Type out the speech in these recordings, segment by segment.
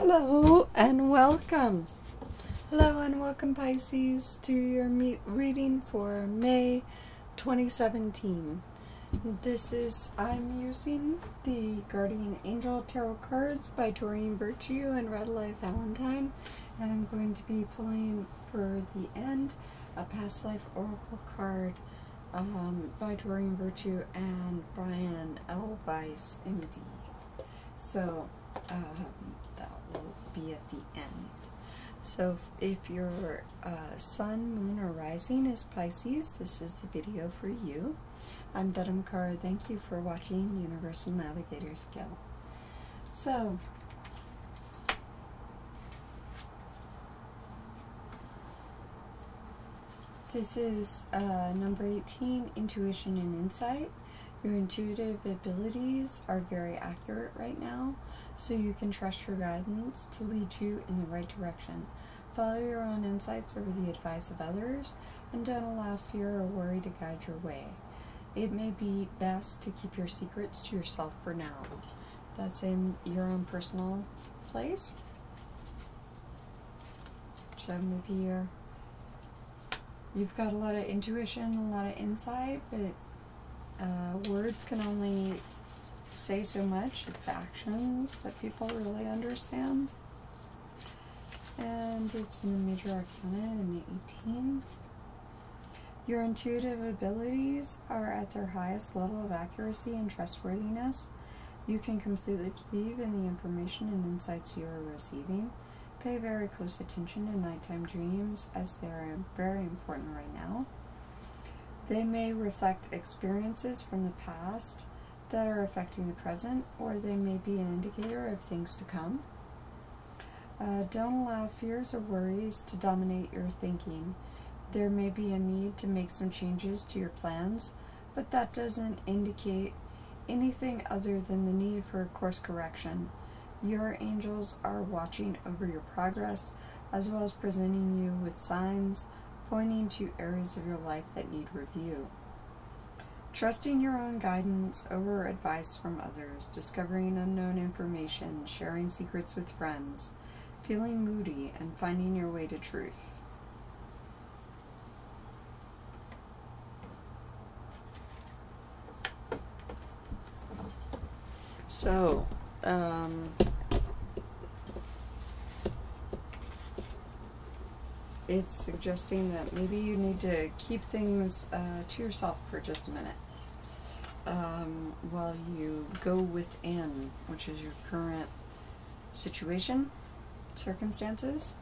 Hello and welcome. Hello and welcome, Pisces, to your reading for May 2017. I'm using the Guardian Angel Tarot cards by Doreen Virtue and Red Light Valentine, and I'm going to be pulling for the end a past life oracle card by Doreen Virtue and Brian L. Weiss, MD. So that will be at the end. So if your sun, moon, or rising is Pisces, this is the video for you. I'm Dedham Carr. Thank you for watching Universal Navigator Skill. So this is number 18, Intuition and Insight. Your intuitive abilities are very accurate right now, so you can trust your guidance to lead you in the right direction. Follow your own insights over the advice of others, and don't allow fear or worry to guide your way. It may be best to keep your secrets to yourself for now. That's in your own personal place. So maybe you've got a lot of intuition, a lot of insight, but words can only say so much. It's actions that people really understand. And it's in the Major Arcana in 18. Your intuitive abilities are at their highest level of accuracy and trustworthiness. You can completely believe in the information and insights you are receiving. Pay very close attention to nighttime dreams, as they are very important right now. They may reflect experiences from the past that are affecting the present, or they may be an indicator of things to come. Don't allow fears or worries to dominate your thinking. There may be a need to make some changes to your plans, but that doesn't indicate anything other than the need for a course correction. Your angels are watching over your progress, as well as presenting you with signs pointing to areas of your life that need review. Trusting your own guidance over advice from others, discovering unknown information, sharing secrets with friends, feeling moody, and finding your way to truth. So, it's suggesting that maybe you need to keep things to yourself for just a minute while you go within, which is your current situation, circumstances.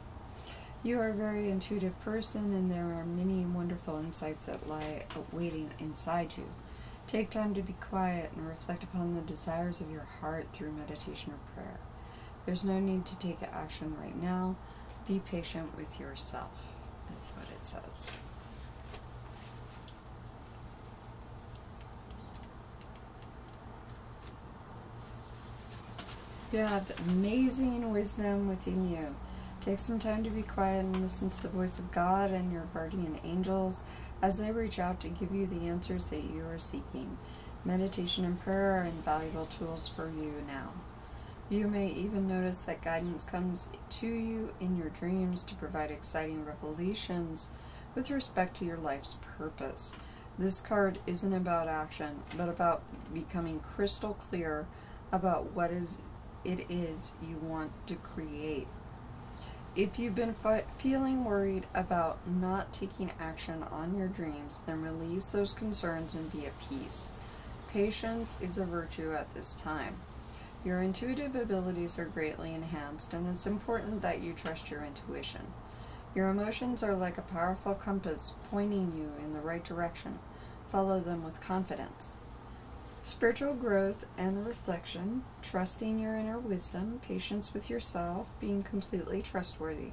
You are a very intuitive person, and there are many wonderful insights that lie waiting inside you. Take time to be quiet and reflect upon the desires of your heart through meditation or prayer. There's no need to take action right now. Be patient with yourself, is what it says. You have amazing wisdom within you. Take some time to be quiet and listen to the voice of God and your guardian angels as they reach out to give you the answers that you are seeking. Meditation and prayer are invaluable tools for you now. You may even notice that guidance comes to you in your dreams to provide exciting revelations with respect to your life's purpose. This card isn't about action, but about becoming crystal clear about what it is you want to create. If you've been feeling worried about not taking action on your dreams, then release those concerns and be at peace. Patience is a virtue at this time. Your intuitive abilities are greatly enhanced, and it's important that you trust your intuition. Your emotions are like a powerful compass pointing you in the right direction. Follow them with confidence. Spiritual growth and reflection, trusting your inner wisdom, patience with yourself, being completely trustworthy,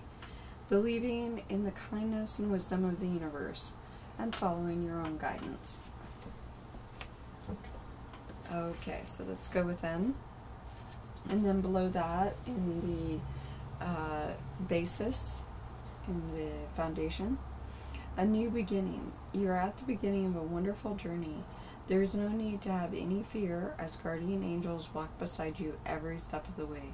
believing in the kindness and wisdom of the universe, and following your own guidance. Okay, so let's go within. And then below that, in the basis, in the foundation, a new beginning. You're at the beginning of a wonderful journey. There is no need to have any fear, as guardian angels walk beside you every step of the way.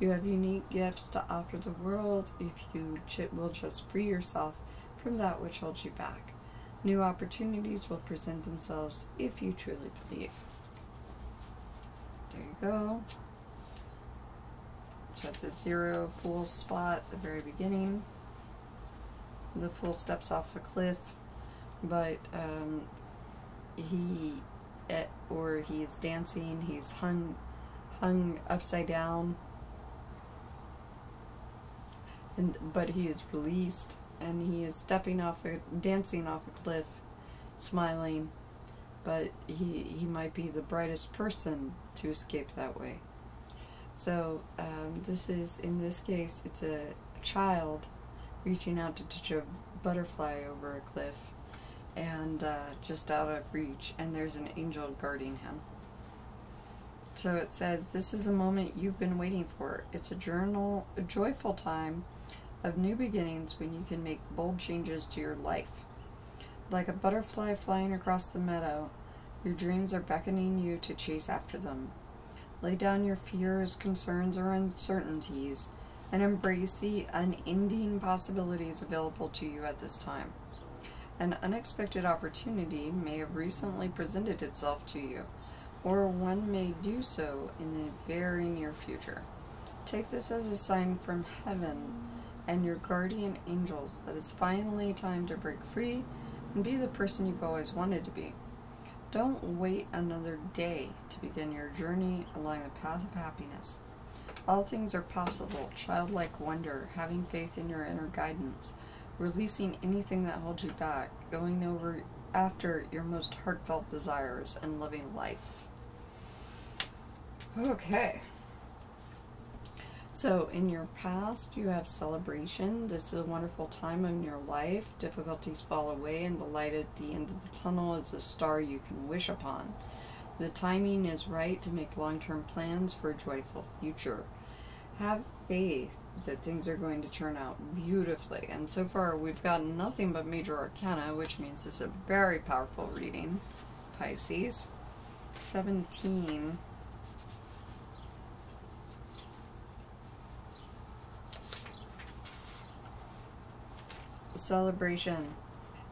You have unique gifts to offer the world if you will just free yourself from that which holds you back. New opportunities will present themselves if you truly believe. There you go. That's a 0 Fool spot at the very beginning. The Fool steps off a cliff, but he is dancing. He's hung upside down, but he is released, and he is dancing off a cliff, smiling. But he might be the brightest person to escape that way. So in this case, it's a child reaching out to touch a butterfly over a cliff, and just out of reach, and there's an angel guarding him. So it says, this is the moment you've been waiting for. It's a joyful time of new beginnings when you can make bold changes to your life. Like a butterfly flying across the meadow, your dreams are beckoning you to chase after them. Lay down your fears, concerns, or uncertainties, and embrace the unending possibilities available to you at this time. An unexpected opportunity may have recently presented itself to you, or one may do so in the very near future. Take this as a sign from heaven and your guardian angels that it's finally time to break free and be the person you've always wanted to be. Don't wait another day to begin your journey along the path of happiness. All things are possible. Childlike wonder, having faith in your inner guidance, releasing anything that holds you back, going over after your most heartfelt desires, and living life. Okay. So in your past, you have celebration. This is a wonderful time in your life. Difficulties fall away, and the light at the end of the tunnel is a star you can wish upon. The timing is right to make long-term plans for a joyful future. Have faith that things are going to turn out beautifully. And so far, we've gotten nothing but major arcana, which means this is a very powerful reading, Pisces. 17. Celebration.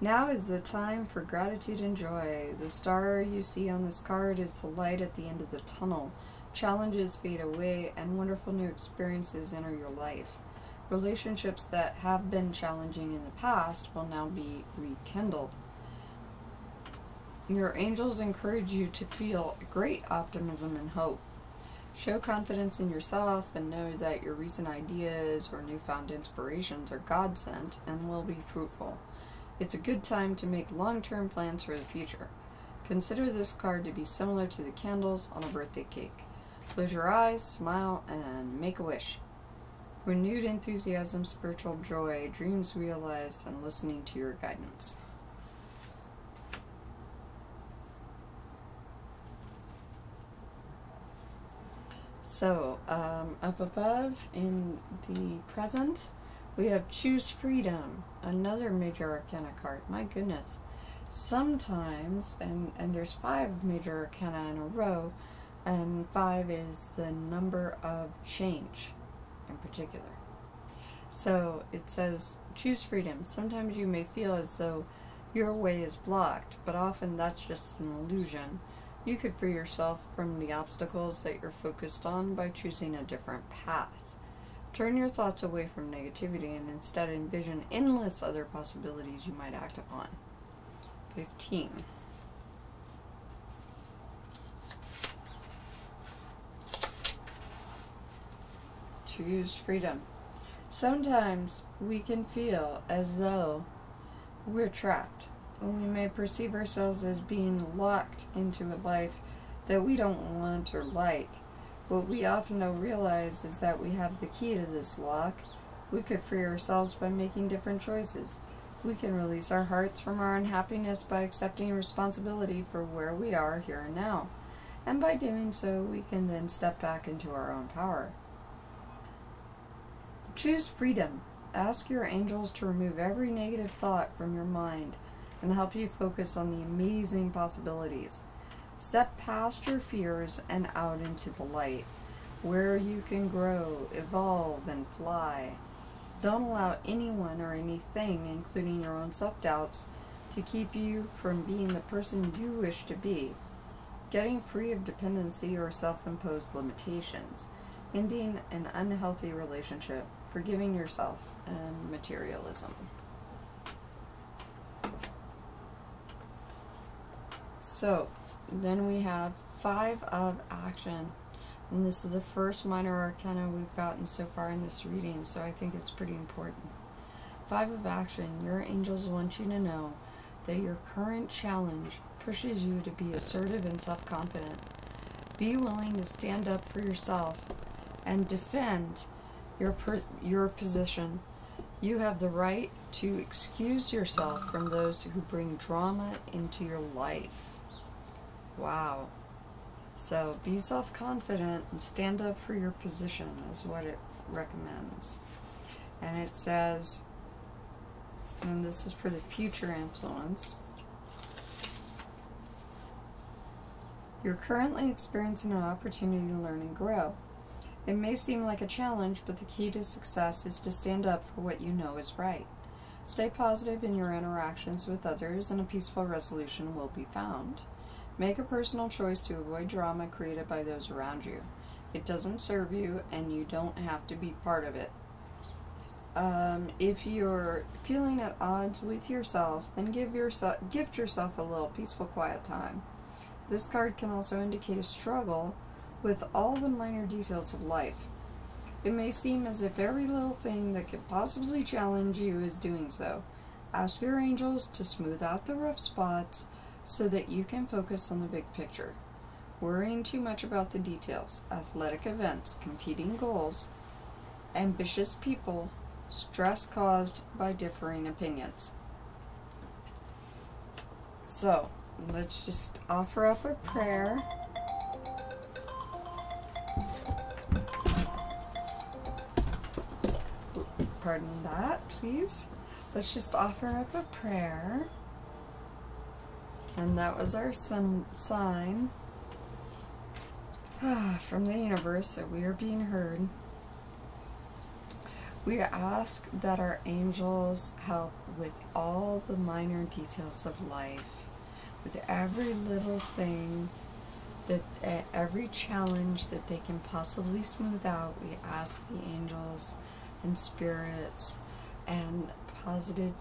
Now is the time for gratitude and joy. The star you see on this card is the light at the end of the tunnel. Challenges fade away and wonderful new experiences enter your life. Relationships that have been challenging in the past will now be rekindled. Your angels encourage you to feel great optimism and hope. Show confidence in yourself and know that your recent ideas or newfound inspirations are God-sent and will be fruitful. It's a good time to make long-term plans for the future. Consider this card to be similar to the candles on a birthday cake. Close your eyes, smile, and make a wish. Renewed enthusiasm, spiritual joy, dreams realized, and listening to your guidance. So, up above in the present, we have Choose Freedom, another major arcana card. My goodness. Sometimes, and there's 5 major arcana in a row, and 5 is the number of change in particular. So, it says, choose freedom. Sometimes you may feel as though your way is blocked, but often that's just an illusion. You could free yourself from the obstacles that you're focused on by choosing a different path. Turn your thoughts away from negativity and instead envision endless other possibilities you might act upon. 15. Choose freedom. Sometimes we can feel as though we're trapped. We may perceive ourselves as being locked into a life that we don't want or like. What we often don't realize is that we have the key to this lock. We could free ourselves by making different choices. We can release our hearts from our unhappiness by accepting responsibility for where we are here and now. And by doing so, we can then step back into our own power. Choose freedom. Ask your angels to remove every negative thought from your mind and help you focus on the amazing possibilities. Step past your fears and out into the light. where you can grow, evolve, and fly. Don't allow anyone or anything, including your own self-doubts, to keep you from being the person you wish to be. Getting free of dependency or self-imposed limitations. Ending an unhealthy relationship. Forgiving yourself, and materialism. So, then we have 5 of Action. And this is the first minor arcana we've gotten so far in this reading, so I think it's pretty important. 5 of Action. Your angels want you to know that your current challenge pushes you to be assertive and self-confident. Be willing to stand up for yourself and defend your position. You have the right to excuse yourself from those who bring drama into your life. Wow. So be self-confident and stand up for your position is what it recommends. And it says, and this is for the future influence, you're currently experiencing an opportunity to learn and grow. It may seem like a challenge, but the key to success is to stand up for what you know is right. Stay positive in your interactions with others, and a peaceful resolution will be found. Make a personal choice to avoid drama created by those around you. It doesn't serve you, and you don't have to be part of it. If you're feeling at odds with yourself, then gift yourself a little peaceful, quiet time. This card can also indicate a struggle with all the minor details of life. It may seem as if every little thing that could possibly challenge you is doing so. Ask your angels to smooth out the rough spots so that you can focus on the big picture. Worrying too much about the details, athletic events, competing goals, ambitious people, stress caused by differing opinions. So, let's just offer up a prayer. Pardon that, please. Let's just offer up a prayer. And that was our sun sign from the universe that we are being heard. We ask that our angels help with all the minor details of life, with every little thing, that every challenge that they can possibly smooth out. We ask the angels and spirits and positive,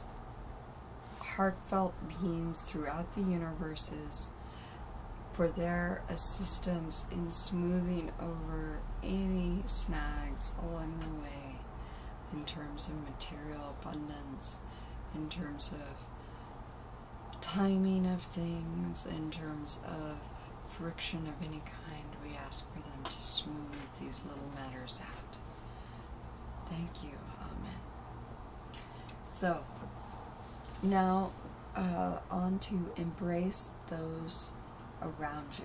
heartfelt beings throughout the universes for their assistance in smoothing over any snags along the way, in terms of material abundance, in terms of timing of things, in terms of friction of any kind. We ask for them to smooth these little matters out. Thank you. Amen. So, now on to embrace those around you.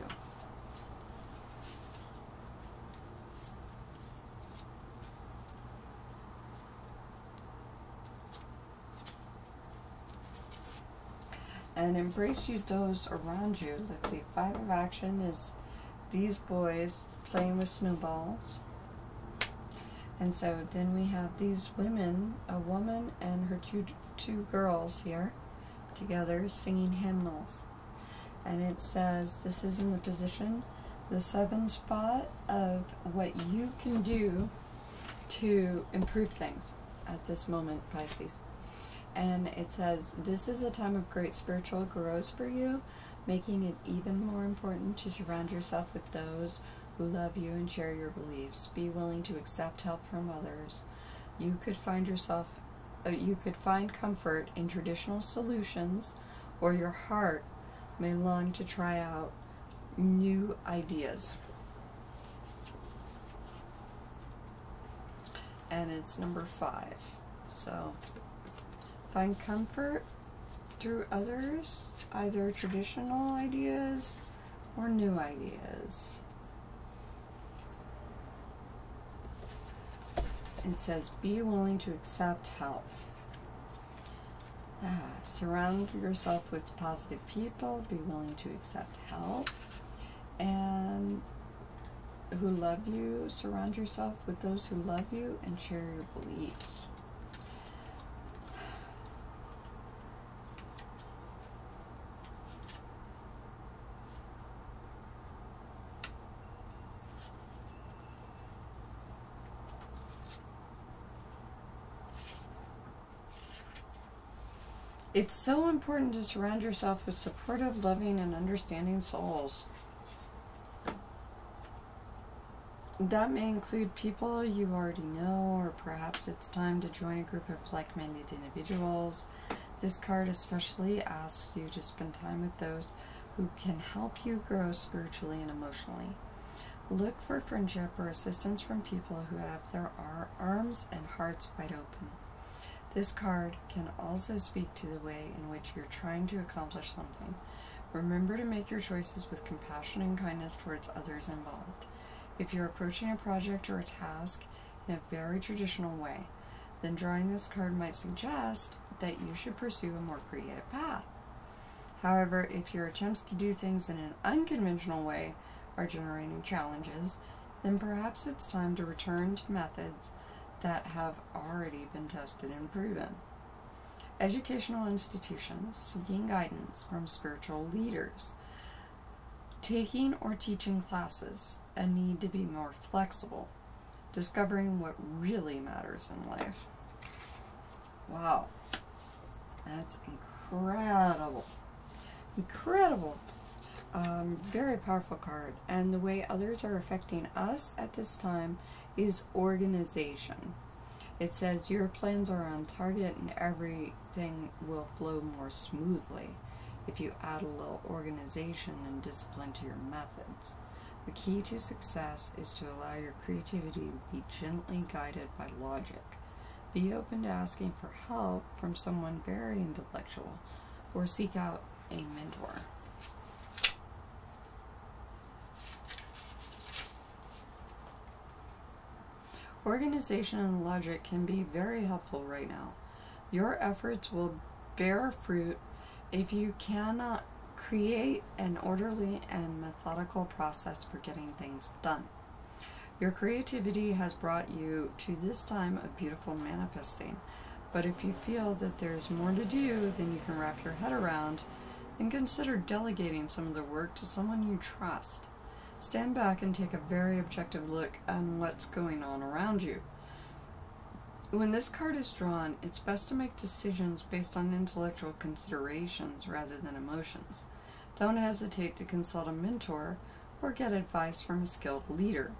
And embrace you those around you. Let's see, 5 of Action is these boys playing with snowballs. And so then we have these women, a woman and her two girls here together singing hymnals. And it says, this is in the position, the 7 spot of what you can do to improve things at this moment, Pisces. And it says, this is a time of great spiritual growth for you, making it even more important to surround yourself with those who love you and share your beliefs. Be willing to accept help from others. You could find comfort in traditional solutions, or your heart may long to try out new ideas. And it's number 5. So, find comfort through others, either traditional ideas or new ideas. It says, be willing to accept help. Surround yourself with positive people. Be willing to accept help. And who love you. Surround yourself with those who love you and share your beliefs. It's so important to surround yourself with supportive, loving, and understanding souls. That may include people you already know, or perhaps it's time to join a group of like-minded individuals. This card especially asks you to spend time with those who can help you grow spiritually and emotionally. Look for friendship or assistance from people who have their arms and hearts wide open. This card can also speak to the way in which you're trying to accomplish something. Remember to make your choices with compassion and kindness towards others involved. If you're approaching a project or a task in a very traditional way, then drawing this card might suggest that you should pursue a more creative path. However, if your attempts to do things in an unconventional way are generating challenges, then perhaps it's time to return to methods that have already been tested and proven. Educational institutions seeking guidance from spiritual leaders, taking or teaching classes, a need to be more flexible, discovering what really matters in life. Wow, that's incredible. Incredible. Very powerful card. And the way others are affecting us at this time is organization. It says your plans are on target and everything will flow more smoothly if you add a little organization and discipline to your methods. The key to success is to allow your creativity to be gently guided by logic. Be open to asking for help from someone very intellectual, or seek out a mentor. Organization and logic can be very helpful right now. Your efforts will bear fruit if you cannot create an orderly and methodical process for getting things done. Your creativity has brought you to this time of beautiful manifesting, but if you feel that there's more to do than you can wrap your head around, then consider delegating some of the work to someone you trust. Stand back and take a very objective look on what's going on around you. When this card is drawn, it's best to make decisions based on intellectual considerations rather than emotions. Don't hesitate to consult a mentor or get advice from a skilled leader.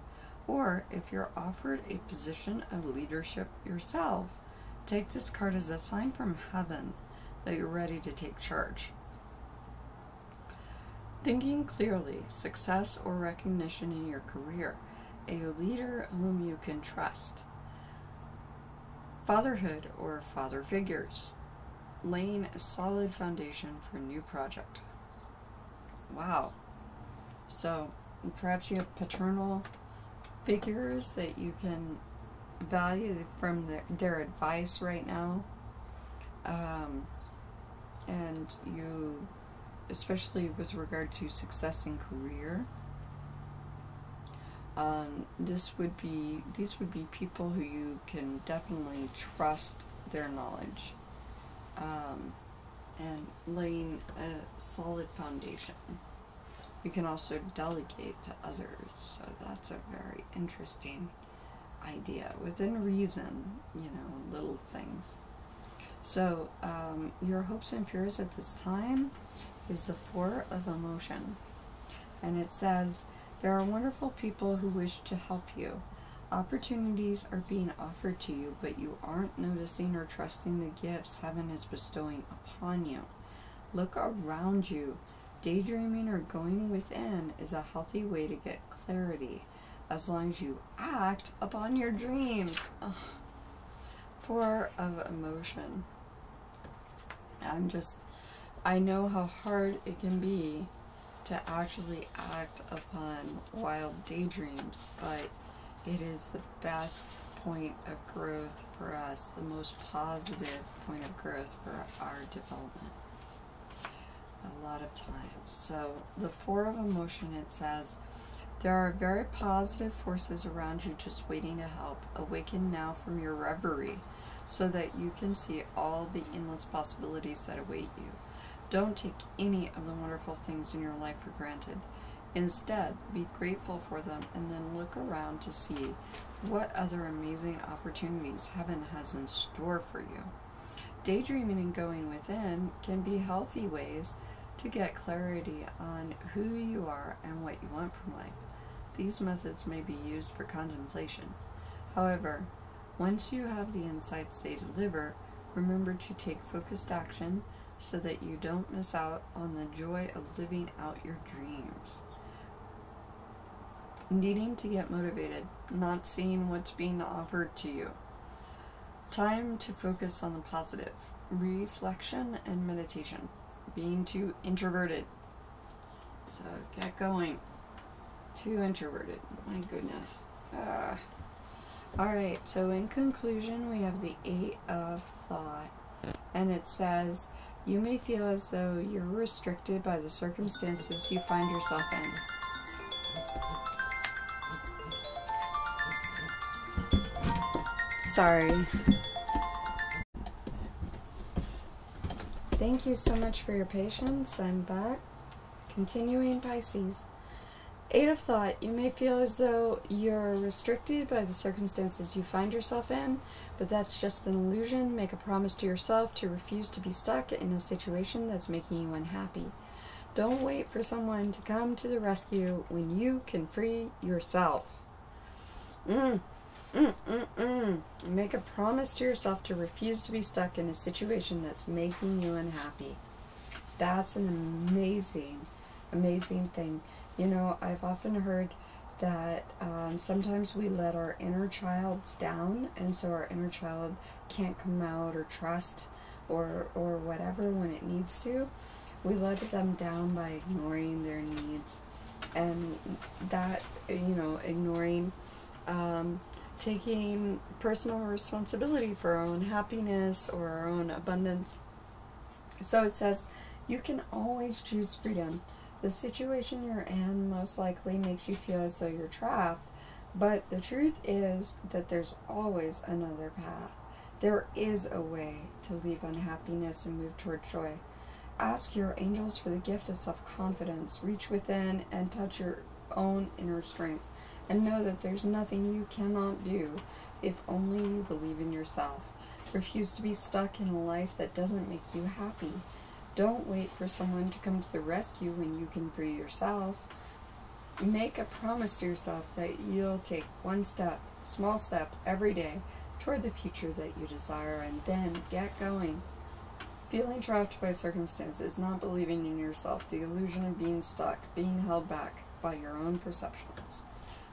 Or, if you're offered a position of leadership yourself, take this card as a sign from heaven that you're ready to take charge. Thinking clearly, success or recognition in your career, a leader whom you can trust. Fatherhood or father figures, laying a solid foundation for a new project. Wow. So, perhaps you have paternal figures that you can value from their advice right now. And you, especially with regard to success in career, these would be people who you can definitely trust their knowledge, and laying a solid foundation. You can also delegate to others, so that's a very interesting idea, within reason, little things. So, your hopes and fears at this time is the Four of Emotion. And it says, there are wonderful people who wish to help you. Opportunities are being offered to you, but you aren't noticing or trusting the gifts heaven is bestowing upon you. Look around you. Daydreaming or going within is a healthy way to get clarity, as long as you act upon your dreams. Ugh. Four of Emotion. I know how hard it can be to actually act upon wild daydreams, but it is the best point of growth for us, the most positive point of growth for our development a lot of times. So the Four of Emotion, it says, There are very positive forces around you just waiting to help. Awaken now from your reverie so that you can see all the endless possibilities that await you. Don't take any of the wonderful things in your life for granted. Instead, be grateful for them and then look around to see what other amazing opportunities heaven has in store for you. Daydreaming and going within can be healthy ways to get clarity on who you are and what you want from life. These methods may be used for contemplation. However, once you have the insights they deliver, remember to take focused action so that you don't miss out on the joy of living out your dreams. Needing to get motivated, not seeing what's being offered to you. Time to focus on the positive. Reflection and meditation. Being too introverted. So get going. Too introverted. My goodness. Alright, so in conclusion, we have the 8 of Thought. And it says, you may feel as though you're restricted by the circumstances you find yourself in. Sorry. Thank you so much for your patience. I'm back. Continuing Pisces. 8 of Thought. You may feel as though you're restricted by the circumstances you find yourself in, but that's just an illusion. Make a promise to yourself to refuse to be stuck in a situation that's making you unhappy. Don't wait for someone to come to the rescue when you can free yourself. Make a promise to yourself to refuse to be stuck in a situation that's making you unhappy. That's an amazing, amazing thing. You know, I've often heard that sometimes we let our inner childs down, and so our inner child can't come out or trust or whatever when it needs to. We let them down by ignoring their needs, and that, you know, ignoring, taking personal responsibility for our own happiness or our own abundance. So it says, you can always choose freedom. The situation you're in most likely makes you feel as though you're trapped, but the truth is that there's always another path. There is a way to leave unhappiness and move toward joy. Ask your angels for the gift of self-confidence. Reach within and touch your own inner strength, and know that there's nothing you cannot do if only you believe in yourself. Refuse to be stuck in a life that doesn't make you happy. Don't wait for someone to come to the rescue when you can free yourself. Make a promise to yourself that you'll take one step, small step, every day toward the future that you desire, and then get going. Feeling trapped by circumstances, not believing in yourself, the illusion of being stuck, being held back by your own perceptions.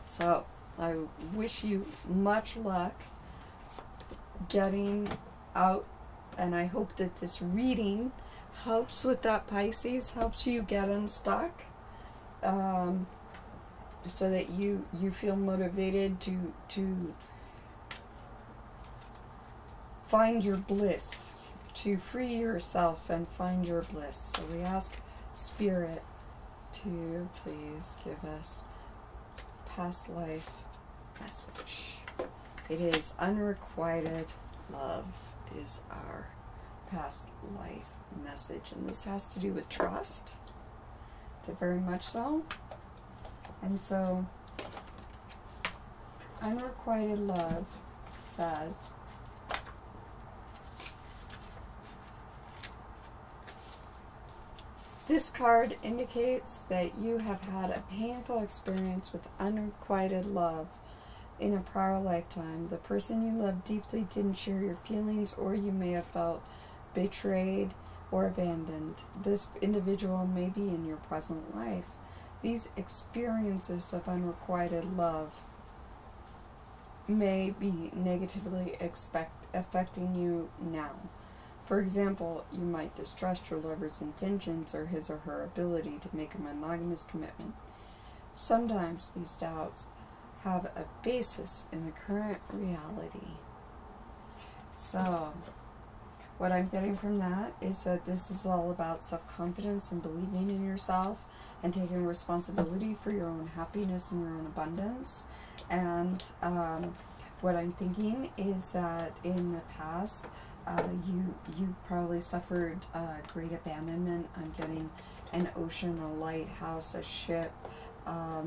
So, I wish you much luck getting out, and I hope that this reading helps with that, Pisces, helps you get unstuck, so that you feel motivated to find your bliss, to free yourself and find your bliss. So we ask Spirit to please give us past life message. It is unrequited love is our past life message, and this has to do with trust, very much so. And so unrequited love says, this card indicates that you have had a painful experience with unrequited love in a prior lifetime. The person you loved deeply didn't share your feelings, or you may have felt betrayed or abandoned. This individual may be in your present life. These experiences of unrequited love may be negatively affecting you now. For example, you might distrust your lover's intentions or his or her ability to make a monogamous commitment. Sometimes these doubts have a basis in the current reality. So, what I'm getting from that is that this is all about self-confidence and believing in yourself and taking responsibility for your own happiness and your own abundance. And what I'm thinking is that in the past, you probably suffered great abandonment on getting an ocean, a lighthouse, a ship,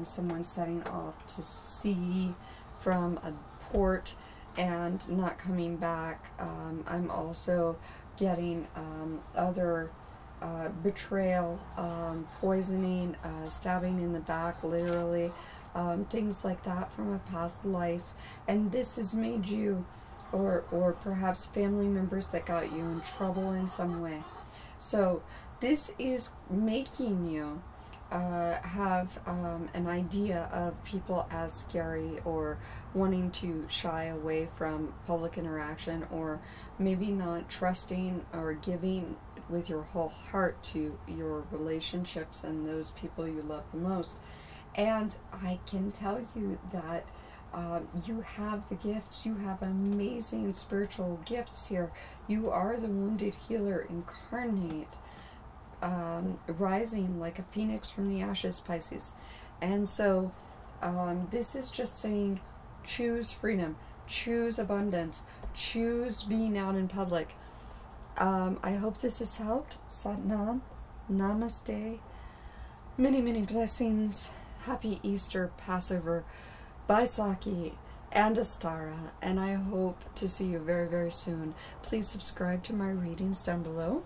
someone setting off to sea from a port and not coming back. I'm also getting other betrayal, poisoning, stabbing in the back, literally, things like that from a past life. And this has made you, or perhaps family members that got you in trouble in some way. So this is making you have an idea of people as scary, or wanting to shy away from public interaction, or maybe not trusting or giving with your whole heart to your relationships and those people you love the most. And I can tell you that you have the gifts. You have amazing spiritual gifts here. You are the wounded healer incarnate, rising like a phoenix from the ashes, Pisces. And so this is just saying, choose freedom, choose abundance, choose being out in public. I hope this has helped. Sat Nam, Namaste, many, many blessings. Happy Easter, Passover, Baisakhi, and Astara, and I hope to see you very, very soon. Please subscribe to my readings down below,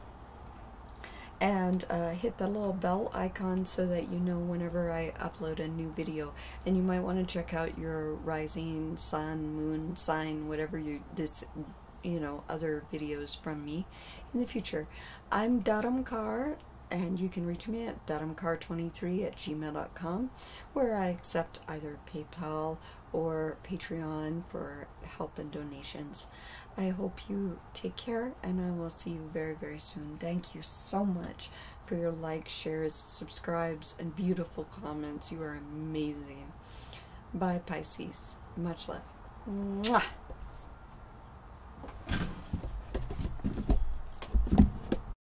and hit the little bell icon so that you know whenever I upload a new video. And you might want to check out your rising sun, moon sign, whatever other videos from me in the future. I'm Dharamkar, and you can reach me at dharamkar23@gmail.com, where I accept either PayPal or Patreon for help and donations. I hope you take care, and I will see you very, very soon. Thank you so much for your likes, shares, subscribes, and beautiful comments. You are amazing. Bye, Pisces. Much love. Mwah!